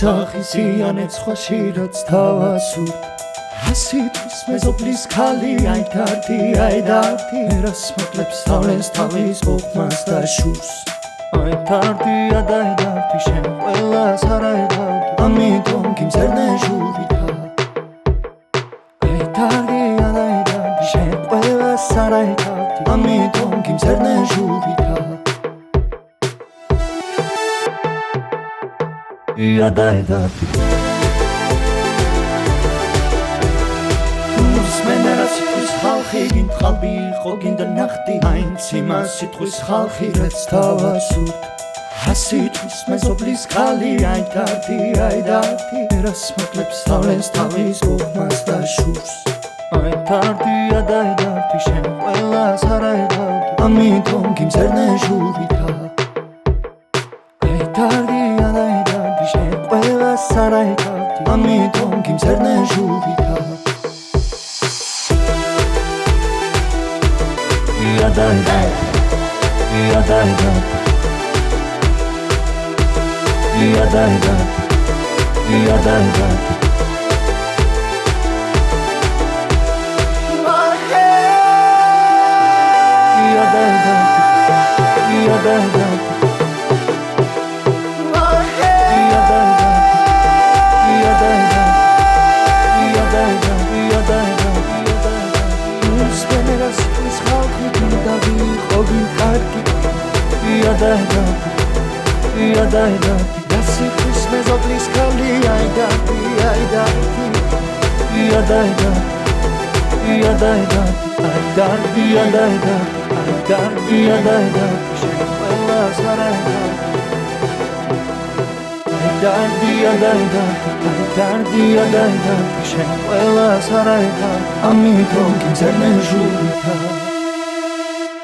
სახისიანეთ სხვაში რაც თავასურთ ასითვის მეზობლის ქალი აი დარდი რას მოკლებს თავლენს თავის ხოხმას და შურს აი დარდი შენ ყველას არაედავდი ამიტომ გიმზერნე ჟურითა აი დარდი შენ ყველას არაედავდი ამიტომ გიმზერნე ჟურითა იადაედავდი სიტყვის ხალხი გინდყალბი იყო გინდა ნახტი აინც იმას სიტყვის ხალხი რაც თავასურთ ასითვის მეზობლის ქალი აი დარდი რას მოკლებს თავლენს თავის ხოხმას და შურს აი დარდი შენ ყველას არაედავდი ამიტომ გიმზერნე ჟურითა აი დარდი შენ ყველას არაედავდი ამიტომ გიმზერნე ჟურითა ასითვის მეზობლის ქალი აი დარდი შენ ყველას არაედავდი შენ ყველას არაედავდი ამიტომ გიმზერნე ჟურითა